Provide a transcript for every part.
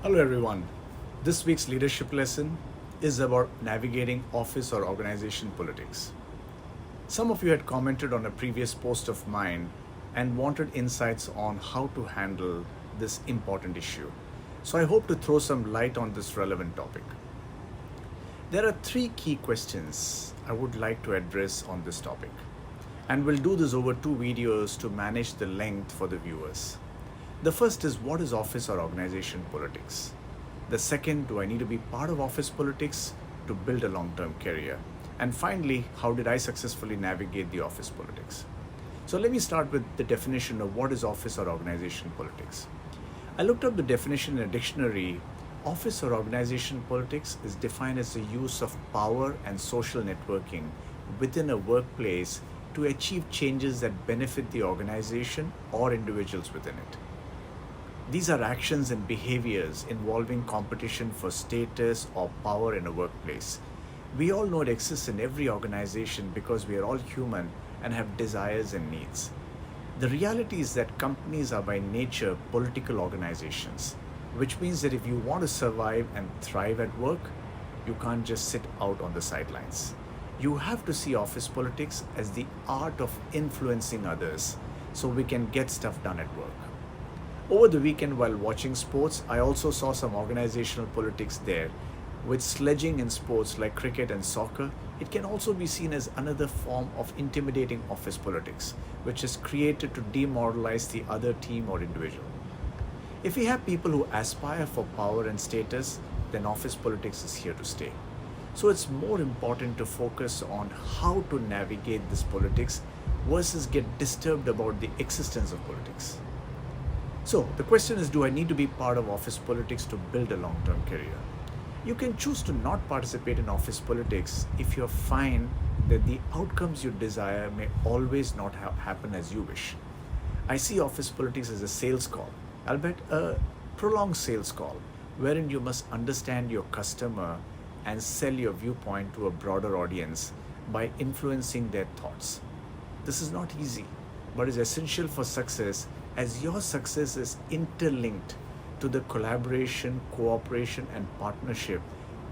Hello, everyone. This week's leadership lesson is about navigating office or organization politics. Some of you had commented on a previous post of mine and wanted insights on how to handle this important issue. So I hope to throw some light on this relevant topic. There are three key questions I would like to address on this topic, and we'll do this over two videos to manage the length for the viewers. The first is, what is office or organization politics? The second, do I need to be part of office politics to build a long-term career? And finally, how did I successfully navigate the office politics? So let me start with the definition of what is office or organization politics. I looked up the definition in a dictionary. Office or organization politics is defined as the use of power and social networking within a workplace to achieve changes that benefit the organization or individuals within it. These are actions and behaviors involving competition for status or power in a workplace. We all know it exists in every organization because we are all human and have desires and needs. The reality is that companies are by nature political organizations, which means that if you want to survive and thrive at work, you can't just sit out on the sidelines. You have to see office politics as the art of influencing others so we can get stuff done at work. Over the weekend, while watching sports, I also saw some organizational politics there. With sledging in sports like cricket and soccer, it can also be seen as another form of intimidating office politics, which is created to demoralize the other team or individual. If we have people who aspire for power and status, then office politics is here to stay. So it's more important to focus on how to navigate this politics versus get disturbed about the existence of politics. So the question is, do I need to be part of office politics to build a long-term career? You can choose to not participate in office politics if you're fine that the outcomes you desire may always not happen as you wish. I see office politics as a sales call, albeit a prolonged sales call, wherein you must understand your customer and sell your viewpoint to a broader audience by influencing their thoughts. This is not easy, but is essential for success, as your success is interlinked to the collaboration, cooperation, and partnership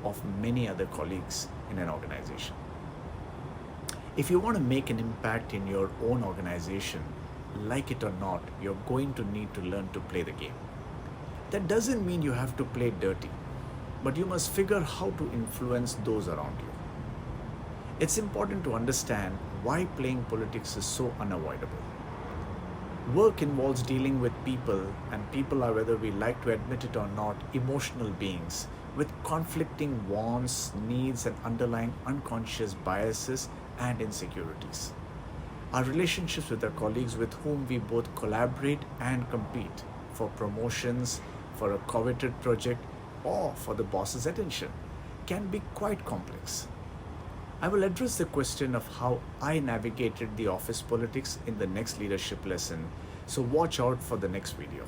of many other colleagues in an organization. If you want to make an impact in your own organization, like it or not, you're going to need to learn to play the game. That doesn't mean you have to play dirty, but you must figure how to influence those around you. It's important to understand why playing politics is so unavoidable. Work involves dealing with people, and people are, whether we like to admit it or not, emotional beings with conflicting wants, needs, and underlying unconscious biases and insecurities. Our relationships with our colleagues with whom we both collaborate and compete for promotions, for a coveted project, or for the boss's attention can be quite complex. I will address the question of how I navigated the office politics in the next leadership lesson, so watch out for the next video.